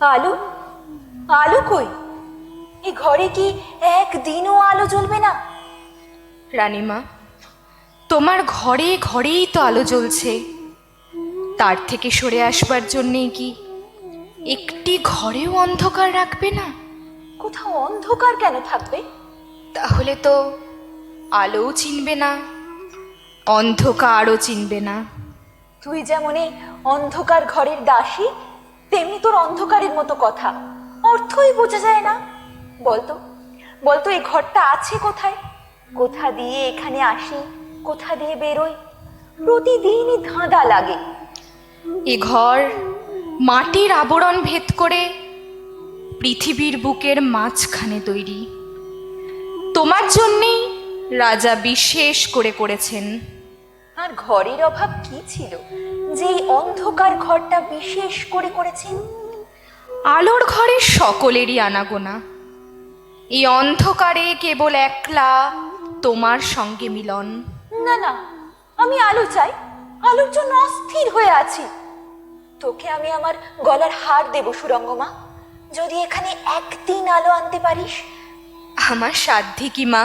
আলো? আলো কই? এ ঘরে কি একদিনও আলো জ্বলবে না? রানীমা, তোমার ঘরে ঘরেই তো আলো জ্বলছে। তার থেকে সরে আসবার জন্যেই কি একটি ঘরেও অন্ধকার রাখবে না? কোথাও অন্ধকার কেন থাকবে? তাহলে তো আলোও চিনবে না, অন্ধকারও চিনবে না। তুই যেমন এই অন্ধকার ঘরের দাসী, তেমনি তোর অন্ধকারের মতো কথা, অর্থই বোঝা যায় না। বলতো বলতো এই ঘরটা আছে কোথায়? কোথা দিয়ে এখানে আসি, কোথা দিয়ে বেরোই? প্রতিদিনই ধাঁধা লাগে। এ ঘর মাটির আবরণ ভেদ করে পৃথিবীর বুকের মাঝখানে তৈরি। তোমার জন্যেই রাজা বিশেষ করে করেছেন। আর ঘরের অভাব কি ছিল যে এই অন্ধকার ঘরটা বিশেষ করে করেছেন? আলোর ঘরে সকলেরই আনাগোনা, এই অন্ধকারে কেবল একলা তোমার সঙ্গে মিলন। না না, আমি আলো চাই, আলোর জন্য অস্থির হয়ে আছি। তোকে আমি আমার গলার হার দেব সুরঙ্গমা, যদি এখানে একদিন আলো আনতে পারিস। আমার সাধ্যি কি মা?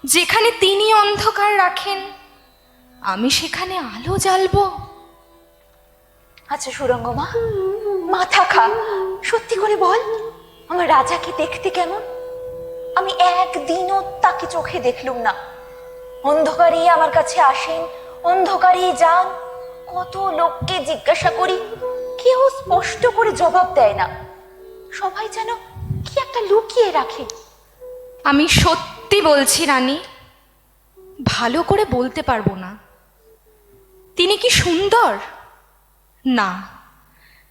যেখানে তিনি অন্ধকার রাখেন, আমি সেখানে আলো জ্বালবো? আচ্ছা সুরঙ্গমা, মাথা খা, সত্যি করে বল, আমার রাজাকে দেখতে কেমন? আমি একদিনও তাকে চোখে দেখলুম না। অন্ধকারেই আমার কাছে আসেন, অন্ধকারেই যান। কত লোককে জিজ্ঞাসা করি, কেউ স্পষ্ট করে জবাব দেয় না। সবাই যেন কি একটা লুকিয়ে রাখে। আমি সত্যি বলছি রানী, ভালো করে বলতে পারবো না। তিনি কি সুন্দর? না,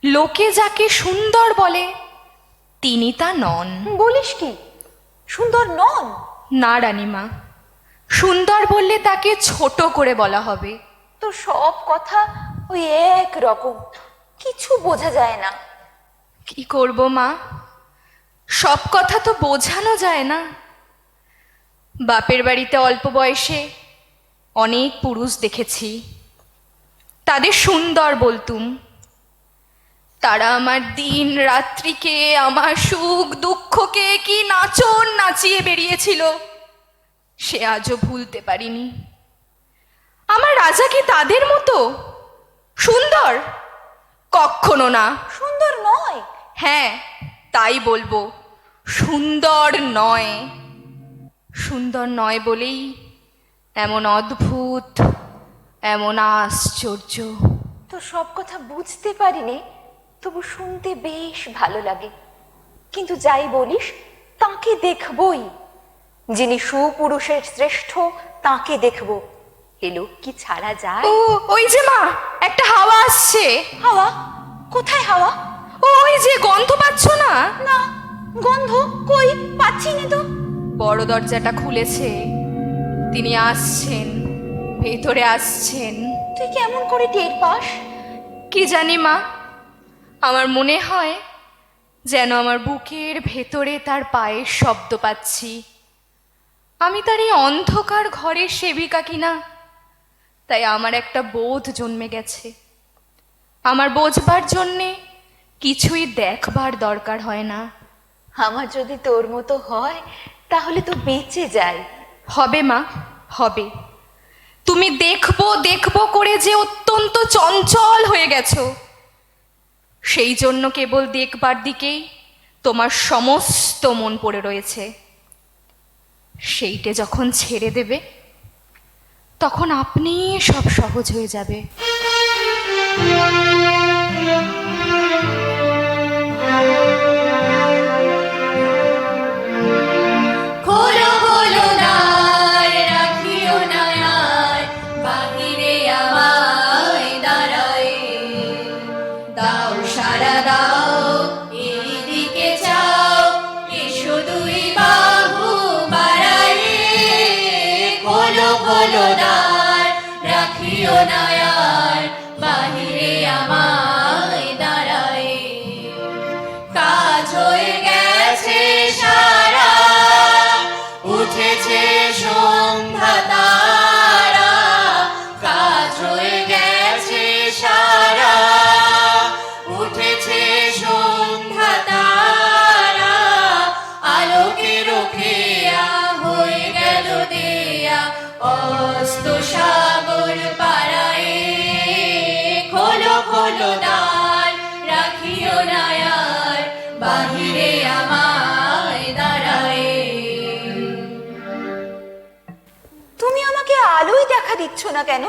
লোকে যাকে সুন্দর বলে তিনি তা নন। বলিস কি, সুন্দর নন? না রানীমা, সুন্দর বললে তাকে ছোট করে বলা হবে। তো সব কথা ওই এক রকম, কিছু বোঝা যায় না। কি করব মা, সব কথা তো বোঝানো যায় না। বাপের বাড়িতে অল্প বয়সে অনেক পুরুষ দেখেছি, তাদের সুন্দর বলতুম। তারা আমার দিন রাত্রিকে, আমার সুখ দুঃখকে কি নাচন নাচিয়ে বেরিয়েছিল, সে আজও ভুলতে পারিনি। আমার রাজা কি তাদের মতো সুন্দর? কখনো না। সুন্দর নয়? হ্যাঁ, তাই বলবো, সুন্দর নয়। সুন্দর নয় বলেই এমন অদ্ভুত, এমন আশ্চর্য। তো সব কথা বুঝতে পারিনি, তবু শুনতে বেশ ভালো লাগে। কিন্তু যাই বলিস, তাকে দেখবই। যিনি সুপুরুষের শ্রেষ্ঠ, তাকে দেখব। এ লোক কি ছাড়া যায়? ও, ওই যে মা, একটা হাওয়া আসছে। হাওয়া? কোথায় হাওয়া? ওই যে, গন্ধ পাচ্ছ না? না, গন্ধ কই পাচ্ছি না তো। বড় দরজাটা খুলেছে, তিনি আসছেন, ভেতরে আসছেন। তুই কেমন করে টের পাস? কি জানি মা, আমার মনে হয় যেন আমার বুকের ভেতরে তার পায়ের শব্দ পাচ্ছি। আমি তার এই অন্ধকার ঘরের সেবিকা কিনা, তাই আমার একটা বোধ জন্মে গেছে। আমার বোঝবার জন্যে কিছুই দেখবার দরকার হয় না। আমার যদি তোর মতো হয়, তাহলে তো বেঁচে যাই। হবে মা, হবে। তুমি দেখবো দেখবো করে যে অত্যন্ত চঞ্চল হয়ে গেছো, সেই জন্য কেবল দেখবার দিকেই তোমার সমস্ত মন পড়ে রয়েছে। সেইটে যখন ছেড়ে দেবে, তখন আপনি সব সহজ হয়ে যাবে। খোলো খোলো দ্বার, রাখিও না আর বাহিরে আমায় দাঁড়ায়। দাও সাড়া দাও, এদিকে চাও, এসো দুই বাহু বাড়ায়। খোলো খোলো দ্বার, রাখিও না আর বাহিরে আমায় দাঁড়ায়। আলোয় দেখা দিচ্ছ না কেন?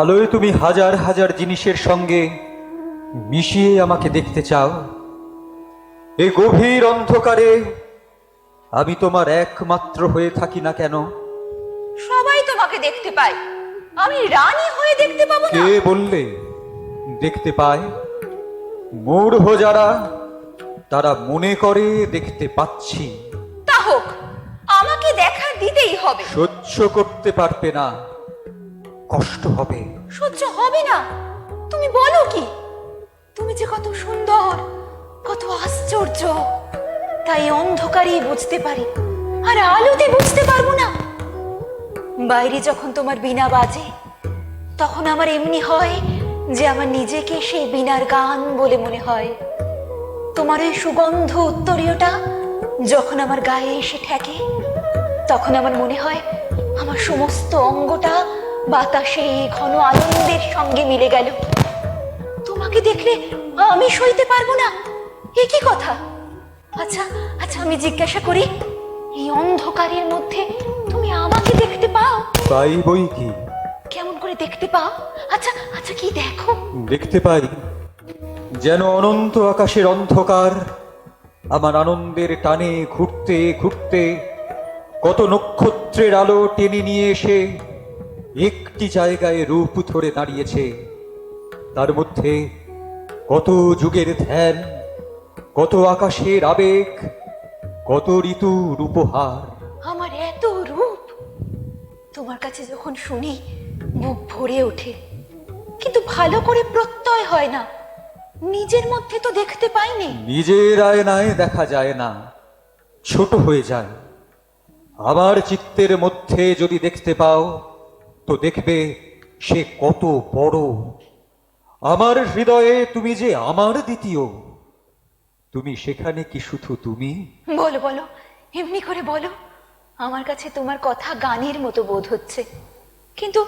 আলোয় তুমি হাজার হাজার জিনিসের সঙ্গে মিশিয়ে আমাকে দেখতে চাও। এই গভীর অন্ধকারে আমি তোমার একমাত্র হয়ে থাকি না কেন? সবাই তোমাকে দেখতে পায়, আমি রানী হয়ে দেখতে পাবো না? কে বললে দেখতে পায়? মূঢ় যারা, তারা মনে করে দেখতে পাচ্ছি। তা হোক, আমাকে দেখা দিতেই হবে। সহ্য করতে পারবে না, কষ্ট হবে। সহ্য হবে না? তুমি বলো কি? তুমি যে কত সুন্দর, কত আশ্চর্য, তাই অন্ধকারেই বুঝতে পারি, আর আলোতে বুঝতে পারবো না। বাইরে যখন তোমার বীণা বাজে, তখন আমার এমনি হয় যে আমার নিজেকে সেই বীণার গান বলে মনে হয়। তোমার ওই সুগন্ধ উত্তরীয়টা যখন আমার গায়ে এসে ঠেকে, তখন আমার মনে হয় আমার সমস্ত অঙ্গটা বাতাসে ঘন আনন্দের সঙ্গে মিলে গেল। তোমাকে দেখলে আমি সইতে পারবো না, এ কি কথা? আচ্ছা আচ্ছা, আমি জিজ্ঞাসা করি, এই অন্ধকারের মধ্যে তুমি আমাকে দেখতে পাও? পাই বই কি, কেমন করে দেখতে পাও? আচ্ছা আচ্ছা, কি দেখো? দেখতে পাই যেন অনন্ত আকাশের অন্ধকার আমার আনন্দের টানে ঘুরতে ঘুরতে কত নক্ষত্রের আলো টেনে নিয়ে এসে একটি জায়গায় রূপ ধরে দাঁড়িয়েছে। তার মধ্যে কত যুগের ধ্যান, কত আকাশের আবেগ, কত ঋতুর উপহার। আমার এত রূপ তোমার কাছে যখন শুনি বুক ভরে ওঠে, কিন্তু ভালো করে প্রত্যয় হয় না। নিজের মধ্যে তো দেখতে পাইনি। নিজের আয়নায় দেখা যায় না, ছোট হয়ে যায়। আমার চিত্তের মধ্যে যদি দেখতে পাও, তো দেখবে সে কত বড়। আমার হৃদয়ে তুমি যে আমার দ্বিতীয়, তুমি সেখানে কি শুধু তুমি? বলো বলো, এমনি করে বলো। আমার কাছে তোমার কথা গানের মতো বোধ হচ্ছে, কিন্তু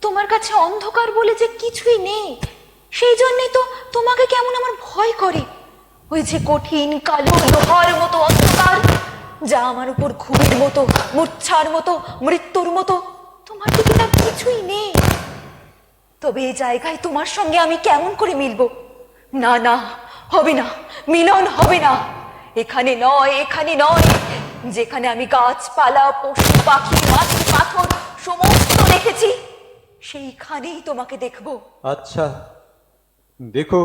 তোমার কাছে অন্ধকার বলে যে কিছুই নেই, সেই জন্যই তো তোমাকে কেমন আমার ভয় করে। ওই যে কঠিন কালো লোহার মতো অন্ধকার, যা আমার উপর ঘুমের মতো, মূর্ছার মতো, মৃত্যুর মতো। তোমার দিকে তার কিছুই নেই। তবে এই জায়গায় তোমার সঙ্গে আমি কেমন করে মিলবো? না না, হবে না, মিলন হবে না। এখানে নয়, এখানে নয়। যেখানে আমি গাছপালা, পশু পাখি, মাটি পাথর সমস্ত দেখেছি, সেইখানেই তোমাকে দেখবো। আচ্ছা দেখো,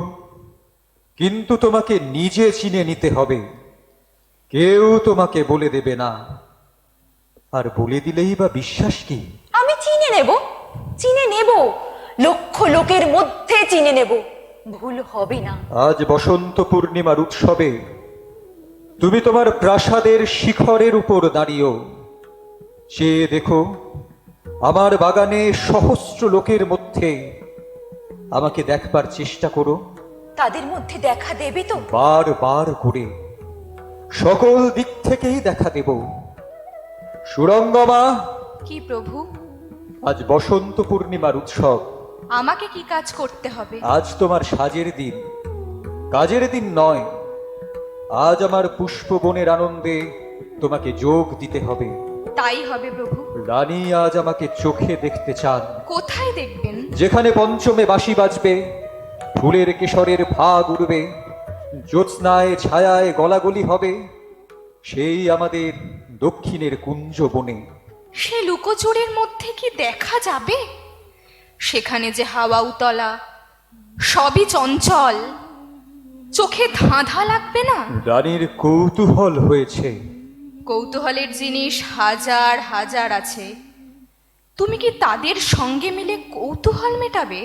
কিন্তু তোমাকে নিজে চিনে নিতে হবে। কেউ তোমাকে বলে দেবে না, আর বলে দিলেই বা বিশ্বাস কি? আমি চিনে নেব, চিনে নেব, লক্ষ লোকের মধ্যে চিনে নেব, ভুল হবে না। আজ বসন্ত পূর্ণিমার উৎসবে তুমি তোমার প্রাসাদের শিখরের উপর দাঁড়িয়েও চেয়ে দেখো, আমার বাগানে সহস্র লোকের মধ্যে আমাকে দেখবার চেষ্টা করো। তাদের মধ্যে দেখা দেবে তো? বার বার করে সকল দিক থেকেই দেখা দেব। সুরঙ্গমা, কি প্রভু? আজ বসন্ত পূর্ণিমার উৎসব। আমাকে কি কাজ করতে হবে? আজ তোমার সাজের দিন, কাজের দিন নয়। আজ আমার পুষ্পবনের আনন্দে তোমাকে যোগ দিতে হবে। তাই হবে প্রভু। রানী আজ আমাকে চোখে দেখতে চান। কোথায় দেখবেন? যেখানে পঞ্চমে বাঁশি বাজবে, ফুলের কেশরের ভাগ উড়বে, জ্যোৎস্নায় ছায়ায় গলাগলি হবে, সেই আমাদের দক্ষিণের কুঞ্জ বনে। সে লুকোচুরির মধ্যে কি দেখা যাবে? সেখানে যে হাওয়া উতলা, সবই চঞ্চল, চোখে ধাঁধা লাগবে না? রানীর কৌতূহল হয়েছে। কৌতূহলের জিনিস হাজার হাজার আছে, তুমি কি তাদের সঙ্গে মিলে কৌতূহল মেটাবে?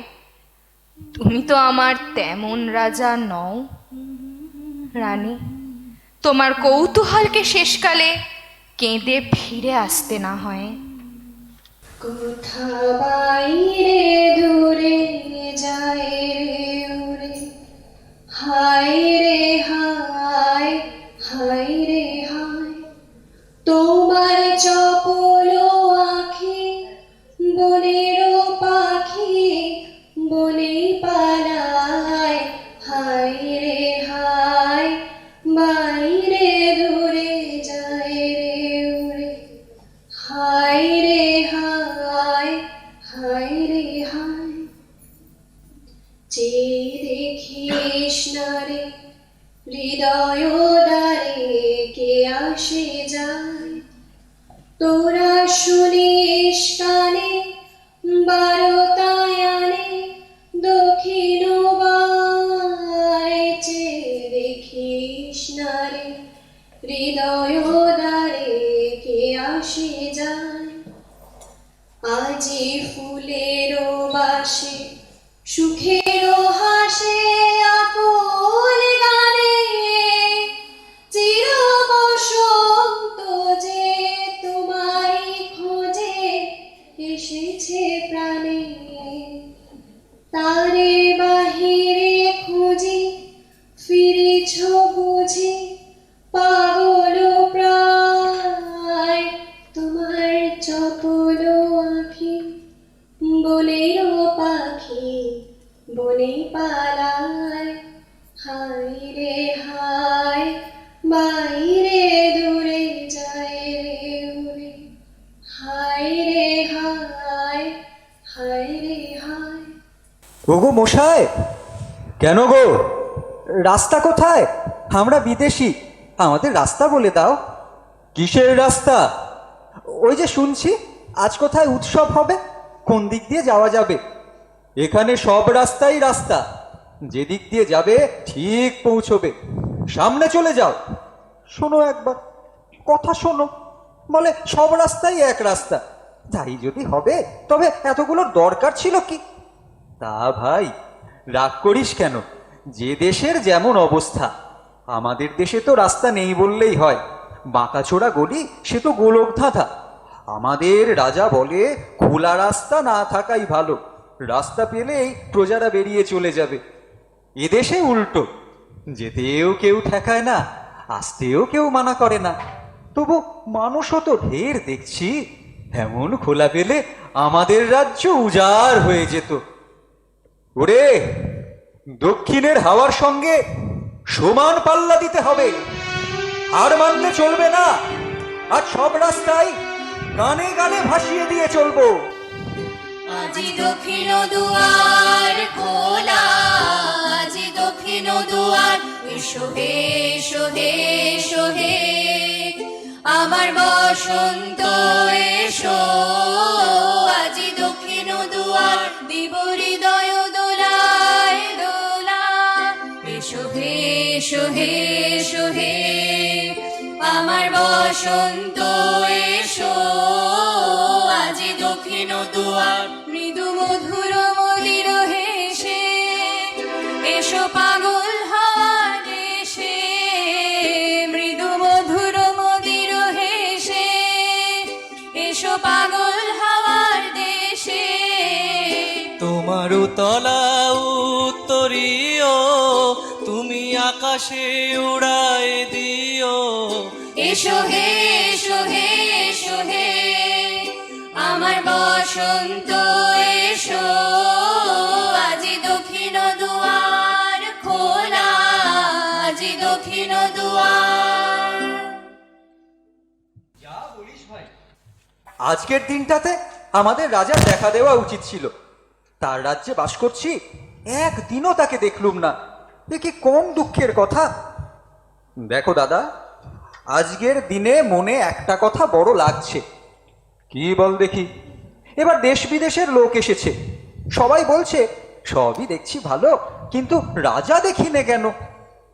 তুমি তো আমার তেমন রাজা নও রানী। তোমার কৌতূহলকে শেষকালে কেঁদে ফিরে আসতে না হয়। কোথা বাইরে দূরে যায় রে উড়ে, হায় রে হায়, হায় রে হায়। তোমার চপল আঁখি বনের পাখি বনে পালায়, হায় রে হায়, বাইরে দূরে যায় রে উড়ে, হায় রে হায়, যে দেখিস না রে হৃদয় দ্বারে কে আসে যায়, তোরা শুনিস কানে বারতায় আনে দক্ষিণ বায়, যে দেখিস না রে হৃদয় দ্বারে কে আসে যায়। আজি ফুলের বাসে সুখের হাসে আকুল গানে, চির বসন্ত যে তোমারই খোঁজে এসেছে প্রাণে, তারে বাহিরে খুঁজি ফিরেছ বুঝি পাগল প্রায়, তোমার চপল আঁখি বনের পাখি বনে পালায়, হায় রে হায় বাইরে দূরে যায় রে উড়ে, হায় রে হায় হায় রে হায়। ওগো মশাই, কেন গো? রাস্তা কোথায়? আমরা বিদেশি, আমাদের রাস্তা বলে দাও। কিসের রাস্তা? ওই যে শুনছি আজ কোথায় উৎসব হবে, কোন দিক দিয়ে যাওয়া যাবে? এখানে সব রাস্তাই রাস্তা, যেদিক দিয়ে যাবে ঠিক পৌঁছবে। সামনে চলে যাও। শোনো একবার, কথা শোনো। বলে সব রাস্তাই এক রাস্তা, তাই যদি হবে তবে এতগুলোর দরকার ছিল কি? তা ভাই, রাগ করিস কেন? যে দেশের যেমন অবস্থা, আমাদের দেশে তো রাস্তা নেই বললেই হয়। বাঁকাচোরা গলি সে তো গোলক ধাঁধা। আমাদের রাজা বলে খোলা রাস্তা না থাকাই ভালো, রাস্তা পেলেই প্রজারা বেরিয়ে চলে যাবে। এদেশে উল্টো, যেতেও কেউ ঠেকায় না, আসতেও কেউ মানা করে না। তবু মানুষও তো ঢের দেখছি, এমন খোলা পেলে আমাদের রাজ্য উজাড় হয়ে যেত। ওরে, দক্ষিণের হাওয়ার সঙ্গে সমান পাল্লা দিতে হবে, হার মানলে চলবে না। আর সব রাস্তায় গানে গানে ভাসিয়ে দিয়ে চলবো। আজি দক্ষিণ দুয়ার খোলা, আজি দক্ষিণ দুয়ার, এসো হে এসো হে এসো হে আমার বসন্ত এসো, আজি দক্ষিণ দুয়ার দিব হৃদয় দোলায় দোলা, এসো হে এসো হে এসো হে আমার বসন্ত এসো, আজি দক্ষিণ দুয়ার মৃদু মধুর মলির হেসে এসো পাগল হাওয়ার দেশে, মৃদু মধুর মলির হেসে এসো পাগল হাওয়ার দেশে। তোমার তলা উত্তরীয় তুমি আকাশে উড়ায় দিও, এসো হে এসো হে এসো হে আমার বসন্ত এসো, আজি দক্ষিণ দুয়ার খোলা, আজি দক্ষিণ দুয়ার। আজকের দিনটাতে আমাদের রাজার দেখা দেওয়া উচিত ছিল। তার রাজ্যে বাস করছি, একদিনও তাকে দেখলুম না। এ কি কম দুঃখের কথা। দেখো দাদা, আজকের দিনে মনে একটা কথা বড় লাগছে। কি বল দেখি? এবার দেশ বিদেশের লোক এসেছে, সবাই বলছে সবই দেখছি ভালো, কিন্তু রাজা দেখি নে কেন?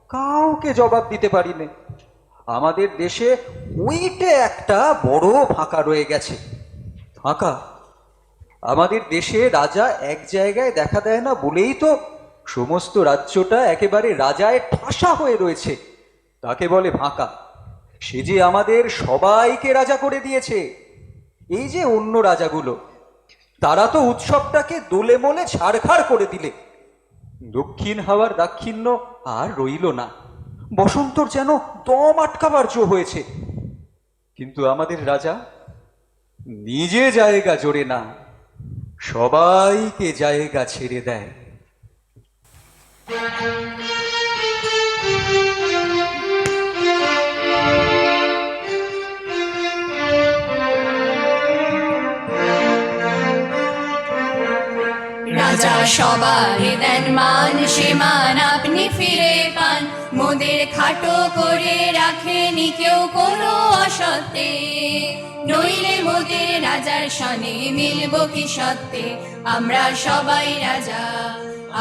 কাউকে জবাব দিতে পারি নে। আমাদের দেশে উইটে একটা বড় ফাঁকা রয়ে গেছে। ফাঁকা? আমাদের দেশে রাজা এক জায়গায় দেখা দেয় না বলেই তো সমস্ত রাজ্যটা একেবারে রাজায় ঠাসা হয়ে রয়েছে। তাকে বলে ফাঁকা। সে যে আমাদের সবাইকে রাজা করে দিয়েছে। এই যে অন্য রাজাগুলো, তারা তো উৎসবটাকে দোলে মোলে ছাড়খাড় করে দিলে। দক্ষিণ হাওয়ার দাক্ষিণ্য আর রইল না, বসন্তর যেন দম আটকাবার জো হয়েছে। কিন্তু আমাদের রাজা নিজে জায়গা জোরে না, সবাইকে জায়গা ছেড়ে দেয়। রাজা সবার দেন মান, সে মান আপনি ফিরে পান। মোদের খাটো করে রাখেনি কেউ কোনো অসত্যে, নইলে মোদের রাজার সনে মিলব কি সত্যে। আমরা সবাই রাজা,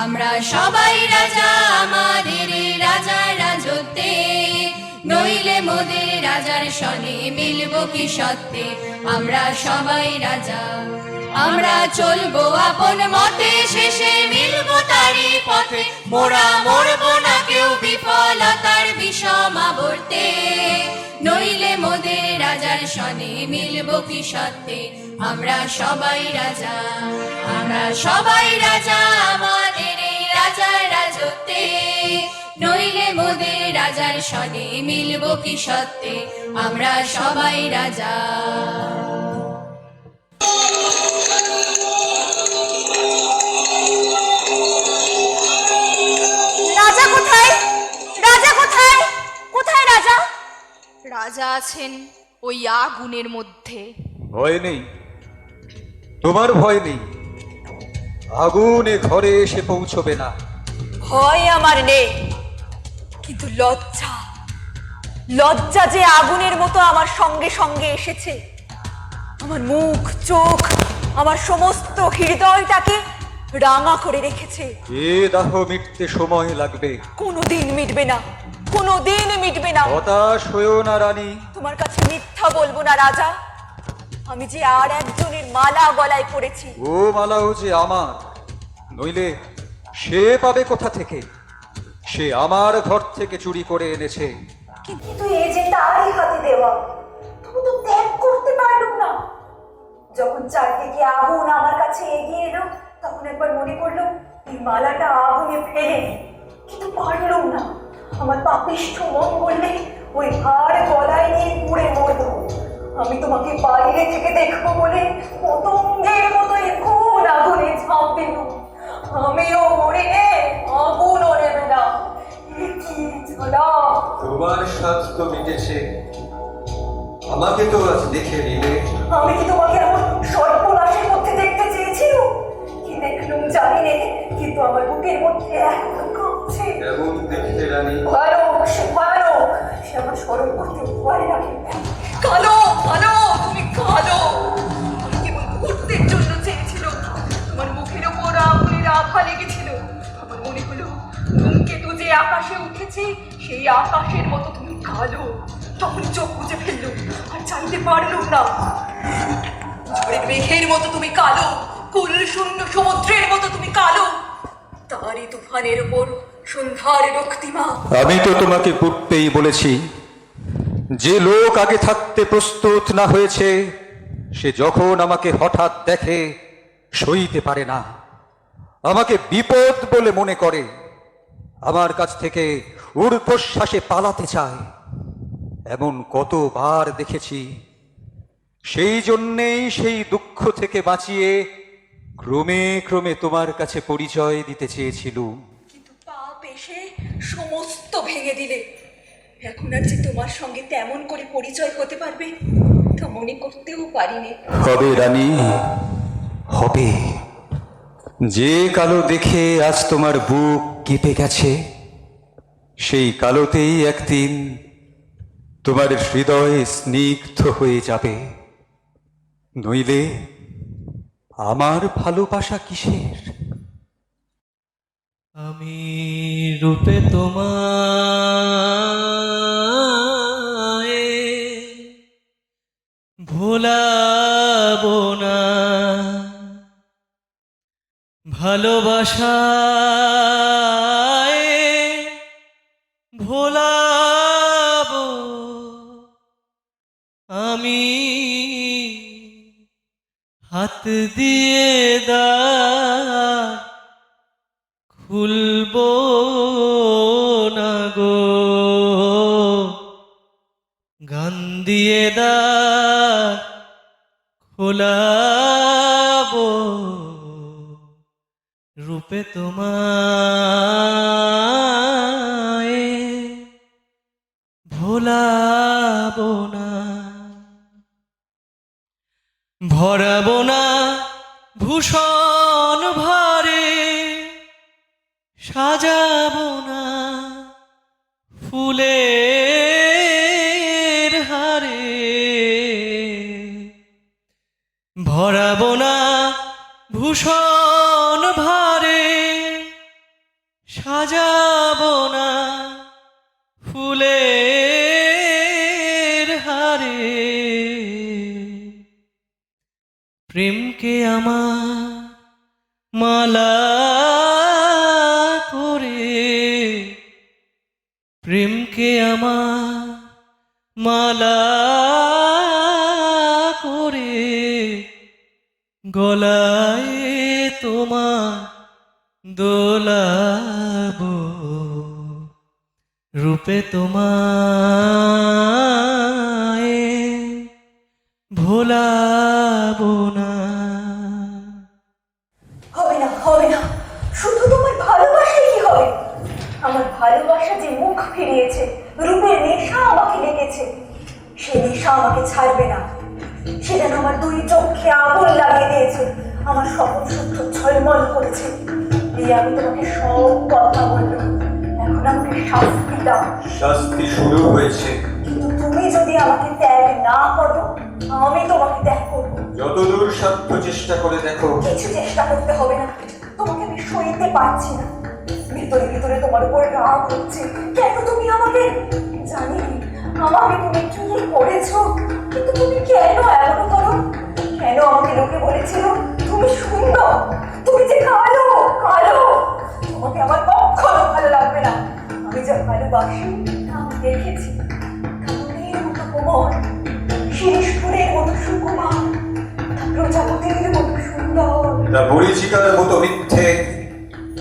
আমরা সবাই রাজা, আমাদের এই রাজার রাজত্বে, নইলে মোদের রাজার সনে মিলব কি সত্যে। আমরা সবাই রাজা, আমরা চলবো আপন মতে, শেষে মিলবো তারই পথে। মোরা মরবো না কেউ বিফলতার বিষম আবর্তে, নইলে মোদের রাজার সনে মিলবো কি সত্যে। আমরা সবাই রাজা, আমরা সবাই রাজা, আমাদের এই রাজার রাজত্বে, নইলে মোদের রাজার সনে মিলবো কি সত্যে। আমরা সবাই রাজা। রাজা কোথায়? রাজা কোথায়? কোথায় রাজা? রাজা আছেন ওই আগুনের মধ্যে। ভয় নেই, তোমার ভয় নেই। আগুন এ ঘরে এসে পৌঁছবে না। ভয় আমার নেই, কিন্তু লজ্জা, লজ্জা যে আগুনের মতো আমার সঙ্গে সঙ্গে এসেছে। আমার মুখ, চোখ, আমার সমস্ত হৃদয়টাকে রাঙা করে রেখেছে। এ দাহ মিটতে সময় লাগবে। কোনোদিন মিটবে না, কোনোদিন মিটবে না। হতাশ হয়েও না রানী। তোমার কাছে মিথ্যা বলবো না রাজা, আমি যে আর একজনের মালা গলায় পড়েছি। ও মালাও যে আমার, নইলে সে পাবে কোথা থেকে? সে আমার ঘর থেকে চুরি করে এনেছে। কিন্তু এ যে তারই হাতে দেওয়া, তবু তো ত্যাগ করতে পারলুম না। যখন চারদিকে আগুন আমার কাছে এগিয়ে এলো, তখন একবার মনে পড়লো এই মালাটা আগুনে ফেলে দিই, কিন্তু পারলুম না। আমার পাপিষ্ঠ মন বললে ওই হাড় গলায় নিয়ে পুড়ে মরবো। আমি তোমাকে বাইরে থেকে দেখবো বলে পতঙ্গের মতো এখন আগুনে ঝাঁপ দিলুম। আমিও মরে নে, আগুনও নেবে না। এ কি জ্বালা! তোমার স্বাস্থ্য মিটেছে, আমাকে তো আজ দেখে নিলে। আমি কি তোমাকে এমন সর্বনাশের মধ্যে দেখতে চেয়েছিলাম? কি দেখলুম জানি নে, কিন্তু আমার বুকের মধ্যে এখন কাঁপছে। এমন দেখতে রানী। ভয়ানক, সে ভয়ানক, সে আমার স্মরণ করতে ভয় লাগে। কালো, কালো, তুমি কালো। আমি কেবল মুহূর্তের জন্য চেয়েছিল, তোমার মুখের ওপর আগুনের আভা লেগেছিল। আমার মনে হলো ধূমকেতু যে আকাশে উঠেছে, সেই আকাশের মতো তুমি কালো। তখন চোখ বুজে ফেললো, আর চাইতে পারলুম না। ঝড়ের মেঘের মতো তুমি কালো, কুল শূন্য সমুদ্রের মতো তুমি কালো। তারই তুফানের ওপর সন্ধ্যার রক্তিমা। আমি তো তোমাকে পূর্বেই বলেছি, যে লোক আগে থাকতে প্রস্তুত না হয়েছে, সে যখন আমাকে হঠাৎ দেখে সইতে পারে না, আমাকে বিপদ বলে মনে করে, আমার কাছ থেকে ঊর্ধ্বশ্বাসে পালাতে চায়। এমন কতবার দেখেছি। সেই জন্যেই সেই দুঃখ থেকে বাঁচিয়ে ক্রমে ক্রমে তোমার কাছে পরিচয় দিতে চেয়েছিলুম। কিন্তু পাপ এসে সমস্ত ভেঙে দিলে। এখন আর যে তোমার সঙ্গে তেমন করে পরিচয় হতে পারবে তা মনে করতেও পারিনি। হবে রানী, হবে। যে কালো দেখে আজ তোমার বুক কেঁপে গেছে, সেই কালোতেই একদিন তোমার হৃদয় স্নিগ্ধ হয়ে যাবে। নইলে আমার ভালোবাসা কিসের? আমি রূপে তোমায় ভোলাবো না, ভালোবাসায় ভোলাবো আমি। হাত দিয়ে দ্বার খুলবো না গো, গান দিয়ে দ্বার খোলাবো, রূপে তোমায় ভোলাবো না। ভরাবো না ভূষণ ভারে, সাজাবো না ফুলের হারে, ভরাবো না ভূষণ ভারে, সাজাবো না ফুলের হারে, প্রেমকে আমার মালা করে, প্রেমকে আমার মালা করে, গলায় তোমার দোলাবো, রূপে তোমায় ভোলাবো না। হবে না, হবে না, শুধু তোমার ভালোবাসাই কি হবে? আমার ভালোবাসা যে মুখ ফিরিয়েছে, রূপের নেশা আমাকে ডেকেছে, সে নেশা আমাকে ছাড়বে না। সে যেন আমার দুই চোখে আগুন লাগিয়ে দিয়েছে, আমার সকল সূত্র ঝলমল করেছে। এই আমি তোমাকে সব কথা বললাম, এখন আমাকে শাস্তি দাও। শাস্তি শুরু হয়েছে। কিন্তু তুমি যদি আমাকে ত্যাগ না করো, আমি তোমাকে ত্যাগ করবো। যতদূর সাধ্য চেষ্টা করে দেখো। কিছু চেষ্টা করতে হবে না, তোমাকে আমি সইতে পারছি না। ভিতরে ভিতরে তোমার উপর রাগ হচ্ছে। কেন তুমি আমাকে, জানি আমাকে তুমি কি করেছো, কিন্তু তুমি কেন এমন করো? কেন আমাকে লোকে বলেছিল তুমি সুন্দর, তুমি যে কালো কালো, তোমাকে আমার কখনো ভালো লাগবে না। আমি যা ভালোবাসি তা আমি দেখেছি। কামনের মতো কোমল, শিরিশপুরের মতো সুকুমার, প্রজাপতির মতো সুন্দর, তা মরীচিকার মতো মিথ্যে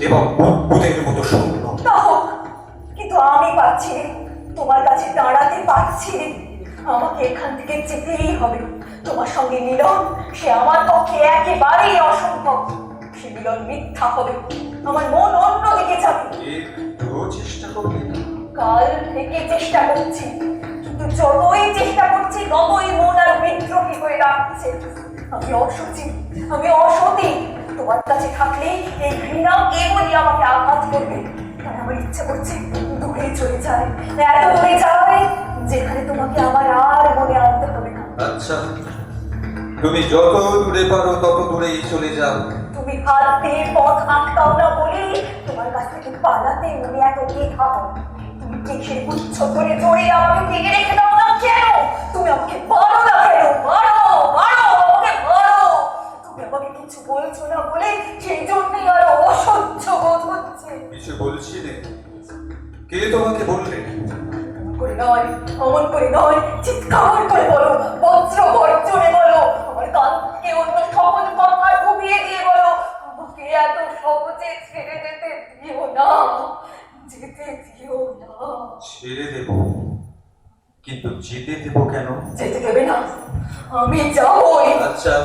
এবং বুদ্ধের মতো শূন্য। তা হোক, কিন্তু আমি পাচ্ছি না, তোমার কাছে দাঁড়াতে পারছি না। আমাকে এখান থেকে যেতেই হবে। তোমার সঙ্গে মিলন সে আমার পক্ষে একেবারেই অসম্ভব। সে মিলন মিথ্যা হবে, আমার মন অন্যদিকে যাবে। একটু চেষ্টা করবে না? কাল থেকে চেষ্টা করছি, কিন্তু যতই চেষ্টা করছি ততই মন আর বিদ্রোহী হয়ে রাখছে। আমি অসুচি, আমি অসতী। তোমার কাছে থাকলে এই ঘৃণা কেবলই আমাকে আঘাত করবে। তাই আমার ইচ্ছা করছে দূরে চলে যায়, এত দূরে যায় যেখানে তোমাকে আমার আর মনে আনতে হবে না। আচ্ছা, তুমি যত দূরে পারো তত দূরেই চলে যাও। তুমি হাত দিয়ে পথ আটকাও না বলে তোমার কাছ থেকে পালাতে মনে এত দ্বিধা হয়। তুমি কেসের গুচ্ছ করে ধরে আমাকে ঢেকে রেখে দাও না কেন? তুমি আমাকে মারো না কেন? মারো মারো, আমাকে মারো। তুমি আমাকে কিছু বলছো না বলে সেই জন্যই আরো অসহ্য বোধ হচ্ছে। কিছু বলছি না? কে তোমাকে বললে? করে নয়, অমন করে নয়, চিৎকার করে বলো, বজ্র গর্জনে বলো, আমার কান থেকে অন্য সকল কথা ডুবিয়ে দিয়ে বলো, আমাকে এত সহজে ছেড়ে যেতে দিও না, যেতে দিও না। ছেড়ে দেব, কিন্তু যেতে দেব কেন? যেতে দেবে না, আমি যাবই। আচ্ছা,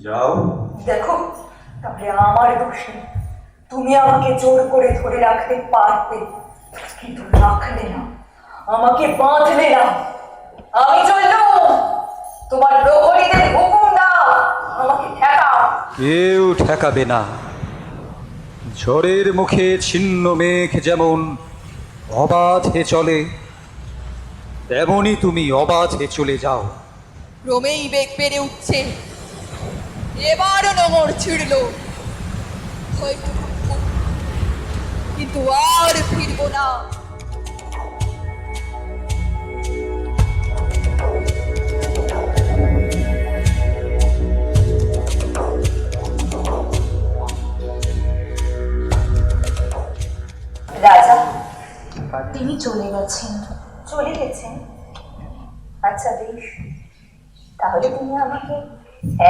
যাও। দেখো, তাহলে আমার দোষ নেই। তুমি আমাকে জোর করে ধরে রাখতে পারতে, কিন্তু রাখলে না, আমাকে বাঁধলে না। আমি চললুম, তোমার প্রহরীদের হুকুম দাও, আমাকে ঠেকাও। কেউ ঠেকাবে না। ঝড়ের মুখে ছিন্ন মেঘ যেমন অবাধে চলে, তেমনি তুমি অবাধে চলে যাও। ক্রমেই বেগ বেড়ে উঠছে, এবারও নোঙর ছিঁড়ল। হয়তো খুব, কিন্তু আর ফিরবো না। রাজা, তিনি চলে গেছেন। চলে গেছেন? আচ্ছা বেশ, তাহলে তুমি আমাকে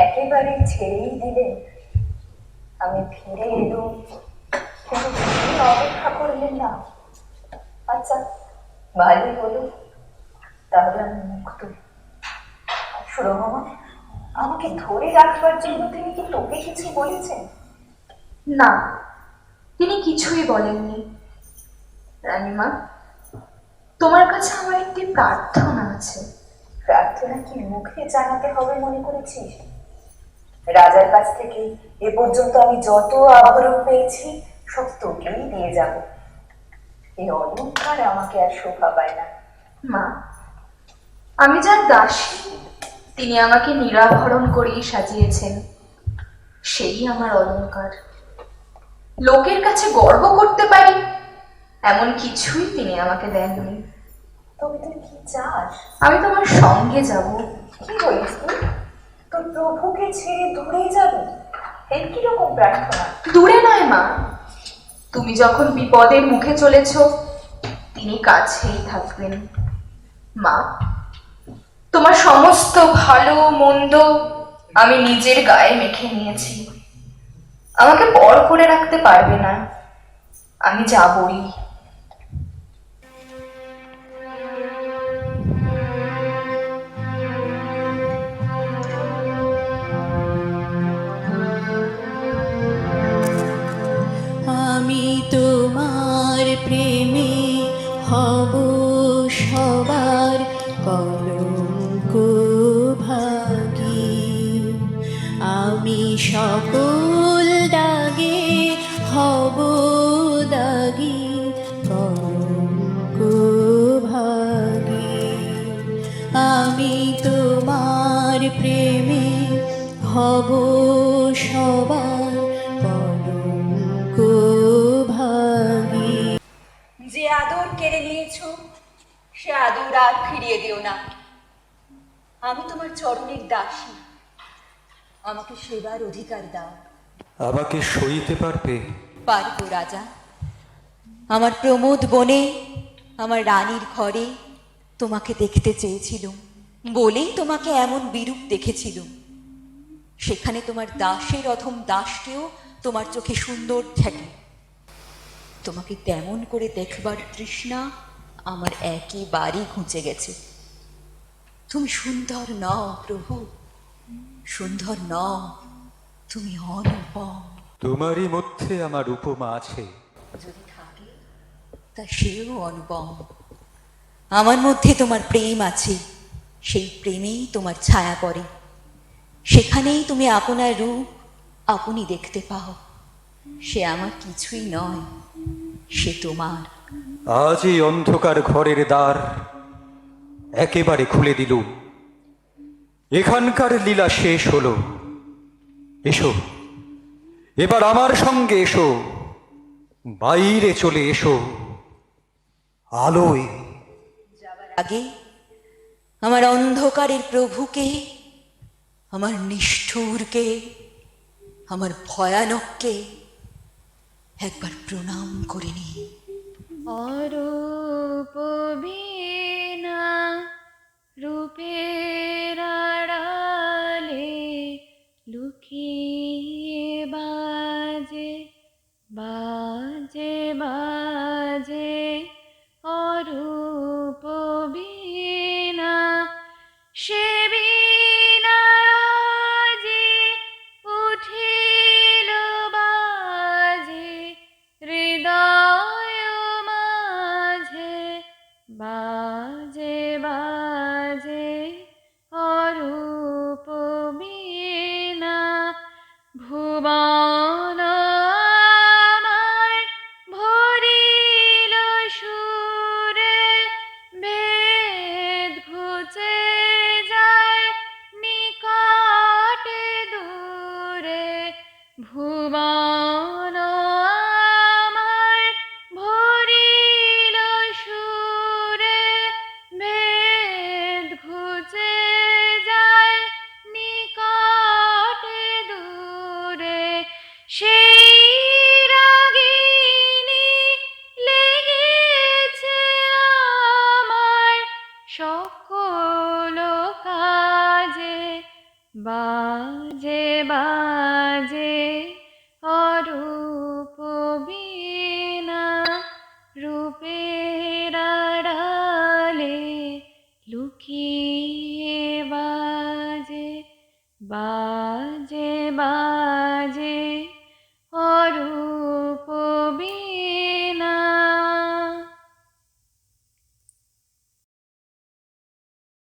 একেবারে ছেড়েই দিলেন। আমি ফিরে এলো, কিন্তু তুমি অপেক্ষা করলেন না। আচ্ছা, ভালোই হলো, তাহলে আমি মুক্ত। সুরমা, আমাকে ধরে রাখবার জন্য তিনি কি তোকে কিছু বলেছেন? না, তিনি কিছুই বলেননি। রানীমা, তোমার কাছে আমার একটি প্রার্থনা আছে। প্রার্থনা কি মুখে জানাতে হবে মনে করেছিস? রাজার কাছ থেকে এ পর্যন্ত আমি যত আবরণ পেয়েছি সব তোকেই দিয়ে যাব। এই অলংকার আমাকে আর শোভা পায় না। মা, আমি যার দাসী তিনি আমাকে নিরাভরণ করেই সাজিয়েছেন, সেই আমার অলংকার। লোকের কাছে গর্ব করতে পারি এমন কিছুই তিনি আমাকে দেননি। তবে তুই কি চাস? আমি তোমার সঙ্গে যাব। কি বলিস তুই? তোর প্রভুকে ছেড়ে দূরে যাবি? এর কিরকম প্রার্থনা? দূরে নয় মা, তুমি যখন বিপদের মুখে চলেছ তিনি কাছেই থাকবেন। মা, তোমার সমস্ত ভালো মন্দ আমি নিজের গায়ে মেখে নিয়েছি। আমাকে পর করে রাখতে পারবে না, আমি যাবই। আমি তোমার প্রেমে হব সবার কলঙ্ক ভাগী। আমি সকল দাগে হব দাগী কলঙ্ক ভাগী। আমি তোমার প্রেমে হব সবার কলঙ্ক ভাগী। যে আদর কেড়ে নিয়েছো সে আদর আর ফিরিয়ে দিও না। আমি তোমার চরণের দাসী, আমাকে সেবার অধিকার দাও। আমাকে সইতে পারবে? পারবো রাজা। আমার প্রমোদ বনে আমার রানীর ঘরে তোমাকে দেখতে চেয়েছিলুম বলেই তোমাকে এমন বিরূপ দেখেছিলুম। সেখানে তোমার দাসের অধম দাসকেও তোমার চোখে সুন্দর ঠেকে। তোমাকে তেমন করে দেখবার তৃষ্ণা আমার একেবারেই ঘুচে গেছে। তুমি সুন্দর নও প্রভু, সুন্দর নও, তুমি অনুপম। তোমারই মধ্যে আমার উপমা আছে। যদি থাকে তা সেও অনুপম। আমার মধ্যে তোমার প্রেম আছে, সেই প্রেমেই তোমার ছায়া পড়ে। সেখানেই তুমি আপনার রূপ আপনি দেখতে পাও। সে আমার কিছুই নয়, সে তোমার। আজ এই অন্ধকার ঘরের দ্বার একেবারে খুলে দিলুম। এখানকার লীলা শেষ হলো। এসো, এবার আমার সঙ্গে এসো, বাইরে চলে এসো আলোয়। আগে আমার অন্ধকারের প্রভুকে, আমার নিষ্ঠুরকে, আমার ভয়ানককে একবার প্রণাম করে নি। অরূপ বীণা রূপের আড়ালে লুকিয়ে বাজে বাজে বাজে। অরূপ বীণা সে বীণা আজি উঠিল বাজে হৃদয় মাঝে বাজে বাজে। অরূপ বীণা ভুবন আমার ভরিল সুরে, ভেদ ঘুচে যায় নিকটে দূরে। ভুবন আমার ভরিল সুরে, ভেদ ঘুচে যায় নিকটে দূরে। সেই রাগিনী লেগেছে আমার সকল কাজে বাজে বাজে। অরূপ বীণা রূপের আড়ালে লুকিয়ে বাজে বাজে বাজে।